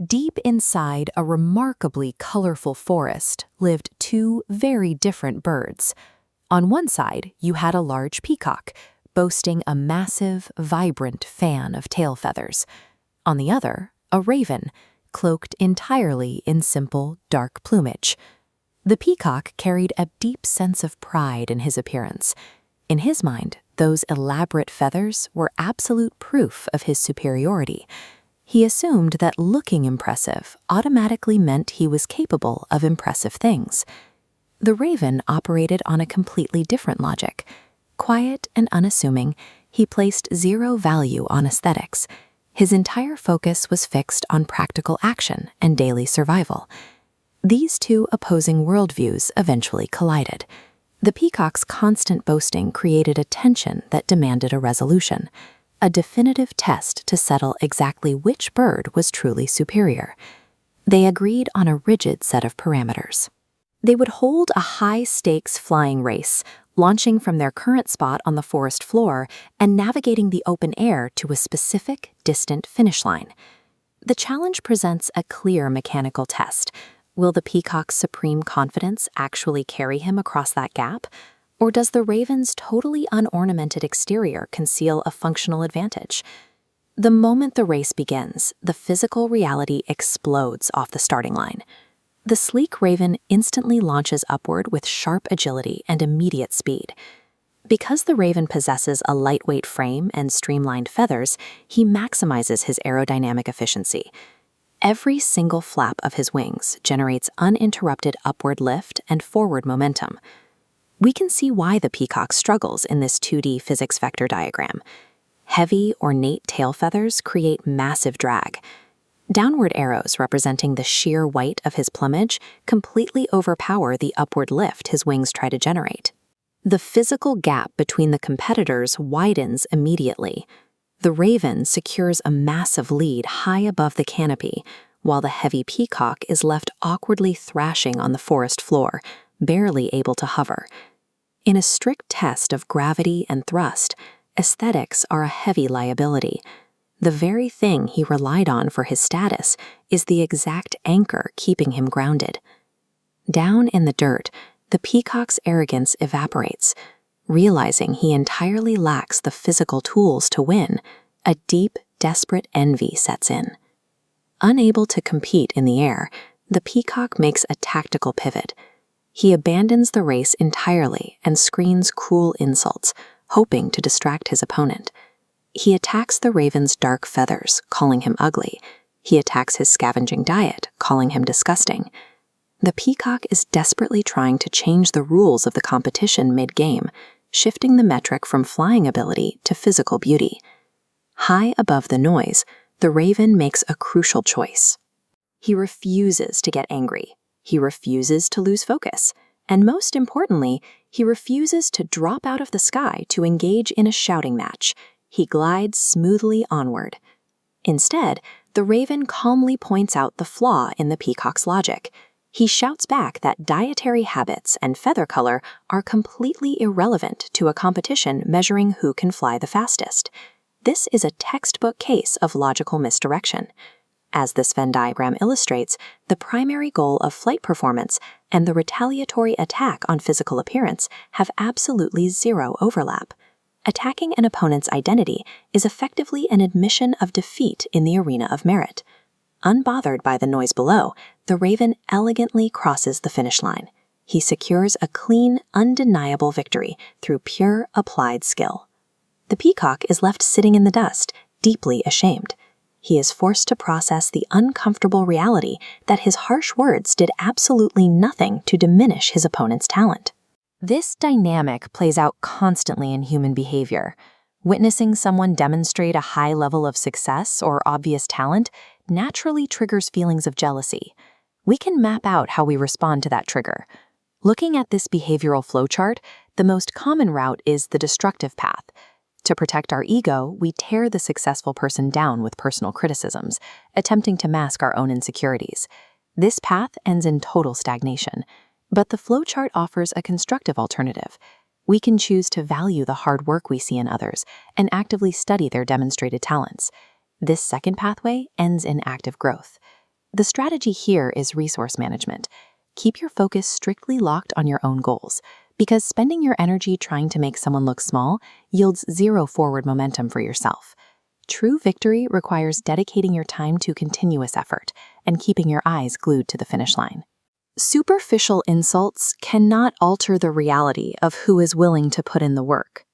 Deep inside a remarkably colorful forest lived two very different birds. On one side, you had a large peacock, boasting a massive, vibrant fan of tail feathers. On the other, a raven, cloaked entirely in simple, dark plumage. The peacock carried a deep sense of pride in his appearance. In his mind, those elaborate feathers were absolute proof of his superiority. He assumed that looking impressive automatically meant he was capable of impressive things. The raven operated on a completely different logic. Quiet and unassuming, he placed zero value on aesthetics. His entire focus was fixed on practical action and daily survival. These two opposing worldviews eventually collided. The peacock's constant boasting created a tension that demanded a resolution, a definitive test to settle exactly which bird was truly superior. They agreed on a rigid set of parameters. They would hold a high-stakes flying race, launching from their current spot on the forest floor and navigating the open air to a specific, distant finish line. The challenge presents a clear mechanical test. Will the peacock's supreme confidence actually carry him across that gap? Or does the raven's totally unornamented exterior conceal a functional advantage? The moment the race begins, the physical reality explodes off the starting line. The sleek raven instantly launches upward with sharp agility and immediate speed. Because the raven possesses a lightweight frame and streamlined feathers, he maximizes his aerodynamic efficiency. Every single flap of his wings generates uninterrupted upward lift and forward momentum. We can see why the peacock struggles in this 2D physics vector diagram. Heavy, ornate tail feathers create massive drag. Downward arrows representing the sheer white of his plumage completely overpower the upward lift his wings try to generate. The physical gap between the competitors widens immediately. The raven secures a massive lead high above the canopy, while the heavy peacock is left awkwardly thrashing on the forest floor, barely able to hover. In a strict test of gravity and thrust, aesthetics are a heavy liability. The very thing he relied on for his status is the exact anchor keeping him grounded. Down in the dirt, the peacock's arrogance evaporates. Realizing he entirely lacks the physical tools to win, a deep, desperate envy sets in. Unable to compete in the air, the peacock makes a tactical pivot. He abandons the race entirely and screens cruel insults, hoping to distract his opponent. He attacks the raven's dark feathers, calling him ugly. He attacks his scavenging diet, calling him disgusting. The peacock is desperately trying to change the rules of the competition mid-game, shifting the metric from flying ability to physical beauty. High above the noise, the raven makes a crucial choice. He refuses to get angry. He refuses to lose focus. And most importantly, he refuses to drop out of the sky to engage in a shouting match. He glides smoothly onward. Instead, the raven calmly points out the flaw in the peacock's logic. He shouts back that dietary habits and feather color are completely irrelevant to a competition measuring who can fly the fastest. This is a textbook case of logical misdirection. As this Venn diagram illustrates, the primary goal of flight performance and the retaliatory attack on physical appearance have absolutely zero overlap. Attacking an opponent's identity is effectively an admission of defeat in the arena of merit. Unbothered by the noise below, the raven elegantly crosses the finish line. He secures a clean, undeniable victory through pure, applied skill. The peacock is left sitting in the dust, deeply ashamed. He is forced to process the uncomfortable reality that his harsh words did absolutely nothing to diminish his opponent's talent. This dynamic plays out constantly in human behavior. Witnessing someone demonstrate a high level of success or obvious talent naturally triggers feelings of jealousy. We can map out how we respond to that trigger. Looking at this behavioral flowchart, the most common route is the destructive path. To protect our ego, we tear the successful person down with personal criticisms, attempting to mask our own insecurities. This path ends in total stagnation. But the flowchart offers a constructive alternative. We can choose to value the hard work we see in others and actively study their demonstrated talents. This second pathway ends in active growth. The strategy here is resource management. Keep your focus strictly locked on your own goals, because spending your energy trying to make someone look small yields zero forward momentum for yourself. True victory requires dedicating your time to continuous effort and keeping your eyes glued to the finish line. Superficial insults cannot alter the reality of who is willing to put in the work.